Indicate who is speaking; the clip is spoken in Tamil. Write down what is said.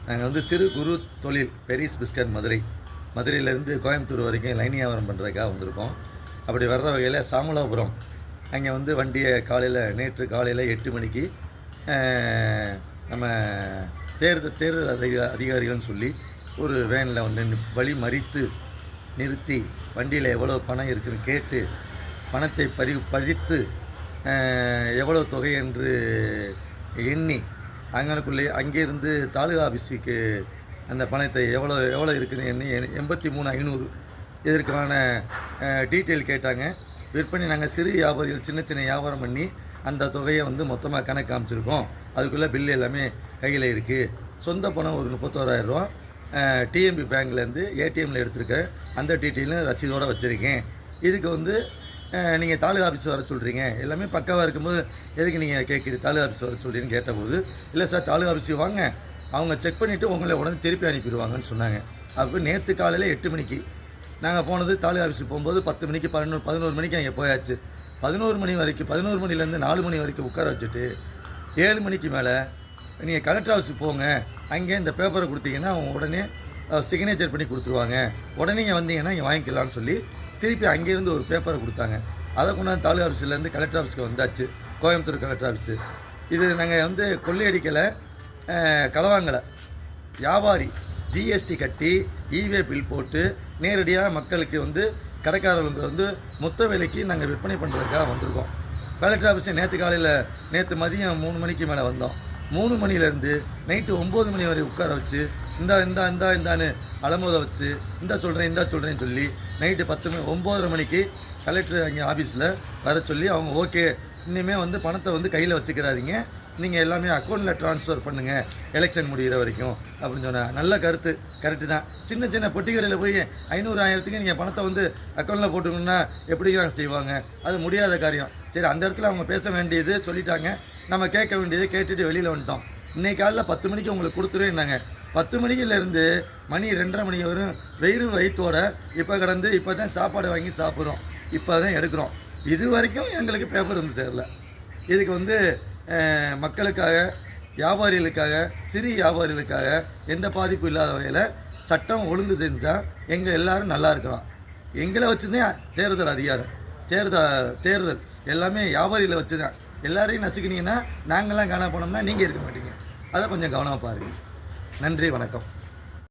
Speaker 1: நாங்கள் வந்து சிறு குறு தொழில் பெரிஸ் பிஸ்கட் மதுரையிலேருந்து கோயம்புத்தூர் வரைக்கும் லைன் வியாபாரம் பண்ணுறதுக்காக வந்திருக்கோம். அப்படி வர்ற வகையில் சாமலாபுரம் அங்கே வந்து வண்டியை நேற்று காலையில் 8 மணிக்கு நம்ம தேர்தல் அதிகாரிகள்னு சொல்லி ஒரு வேனில் வந்து வழி மறித்து நிறுத்தி வண்டியில் எவ்வளோ பணம் இருக்குதுன்னு கேட்டு பணத்தை பறித்து எவ்வளோ தொகை என்று எண்ணி அங்கேருந்து தாலுகா ஆஃபீஸுக்கு அந்த பணத்தை எவ்வளோ இருக்குன்னு எண்ணி 83,500 இதற்கான டீட்டெயில் கேட்டாங்க. விற்பனை நாங்கள் சிறு வியாபாரிகள் சின்ன வியாபாரம் பண்ணி அந்த தொகையை வந்து மொத்தமாக கணக்கு காமிச்சிருக்கோம். அதுக்குள்ளே பில்லு எல்லாமே கையில் இருக்குது. சொந்த பணம் ஒரு 31,000 ரூபா டிஎம்பி பேங்க்லேருந்து ஏடிஎம்மில் எடுத்திருக்கேன். அந்த டீட்டெயிலும் ரசீதோடு வச்சுருக்கேன். இதுக்கு வந்து நீங்கள் தாலுகா ஆஃபீஸ் வர சொல்கிறீங்க, எல்லாமே பக்காவாக இருக்கும்போது எதுக்கு நீங்கள் கேட்குறீங்க தாலுகா ஆஃபீஸ் வர சொல்கிறீங்கன்னு கேட்டபோது, இல்லை சார் தாலுகா ஆஃபீஸுக்கு வாங்க, அவங்க செக் பண்ணிவிட்டு உங்களை உடனே திருப்பி அனுப்பிடுவாங்கன்னு சொன்னாங்க. அப்போ நேற்று காலையில் 8 மணிக்கு நாங்கள் போனது தாலுகா ஆஃபீஸுக்கு போகும்போது 10 மணிக்கு 11 மணிக்கு அங்கே போயாச்சு. 11 மணி வரைக்கும் 11 மணிலேருந்து 4 மணி வரைக்கும் உட்கார வச்சுட்டு 7 மணிக்கு மேலே நீங்கள் கலெக்டர் ஆஃபீஸுக்கு போங்க, அங்கே இந்த பேப்பரை கொடுத்தீங்கன்னா அவங்க உடனே சிக்னேச்சர் பண்ணி கொடுத்துருவாங்க, உடனே இங்கே வந்தீங்கன்னா இங்கே வாங்கிக்கலாம்னு சொல்லி திருப்பி அங்கேருந்து ஒரு பேப்பரை கொடுத்தாங்க. அதை கொண்டாந்து தாலுகா ஆஃபீஸ்லேருந்து கலெக்டர் ஆஃபீஸ்க்கு வந்தாச்சு, கோயம்புத்தூர் கலெக்டர் ஆஃபீஸு. இது நாங்கள் வந்து கொள்ளையடிக்கலை, களவாங்கலை. வியாபாரி ஜிஎஸ்டி கட்டி இவே பில் போட்டு நேரடியாக மக்களுக்கு வந்து கடைக்காரர்களுக்கு வந்து மொத்த விலைக்கு நாங்கள் விற்பனை பண்ணுறதுக்காக வந்திருக்கோம். கலெக்டர் ஆஃபீஸை நேற்று மதியம் 3 மணிக்கு மேலே வந்தோம். 3 மணிலேருந்து நைட்டு 9 மணி வரை உட்கார வச்சு இந்தான்னு அலமோத வச்சு இந்தா சொல்கிறேன்னு சொல்லி நைட்டு 9:30 மணிக்கு கலெக்டர் அங்கே ஆஃபீஸில் வர சொல்லி அவங்க ஓகே, இனிமேல் வந்து பணத்தை வந்து கையில் வச்சுக்கிறாதீங்க, நீங்கள் எல்லாமே அக்கௌண்ட்டில் ட்ரான்ஸ்ஃபர் பண்ணுங்கள் எலெக்ஷன் முடிகிற வரைக்கும் அப்படின்னு சொன்னேன். நல்ல கரெக்டு தான். சின்ன பொட்டி கடையில் போய் 500,000க்கு நீங்கள் பணத்தை வந்து அக்கௌண்ட்டில் போட்டுக்கணுன்னா எப்படிங்க செய்வாங்க? அது முடியாத காரியம். சரி, அந்த இடத்துல அவங்க பேச வேண்டியது சொல்லிட்டாங்க, நம்ம கேட்க வேண்டியது கேட்டுட்டு வெளியில் வந்துட்டோம். இன்றைக்கி காலையில் 10 மணிக்கு உங்களுக்கு கொடுத்துருவேன்னாங்க. 10 மணிக்கிலேருந்து மணி 2:30 மணி வரும் வெறும் வயிற்றோட இப்போ தான் சாப்பாடு வாங்கி சாப்பிட்றோம், இப்போ தான் எடுக்கிறோம். இது வரைக்கும் எங்களுக்கு பேப்பர் வந்து சேரல. இதுக்கு வந்து மக்களுக்காக, வியாபாரிகளுக்காக, சிறு வியாபாரிகளுக்காக எந்த பாதிப்பும் இல்லாத வகையில் சட்டம் ஒழுங்கு செஞ்சால் எங்கள் எல்லோரும் நல்லா இருக்கலாம். எங்களை வச்சு தான் தேர்தல் அதிகாரம், தேர்தல் எல்லாமே வியாபாரிகளை வச்சு தான். எல்லாரையும் நசுக்கினீங்கன்னா நாங்கள்லாம் காண போனோம்னா நீங்கள் இருக்க மாட்டீங்க. அதை கொஞ்சம் கவனமாக பாருங்கள். நன்றி, வணக்கம்.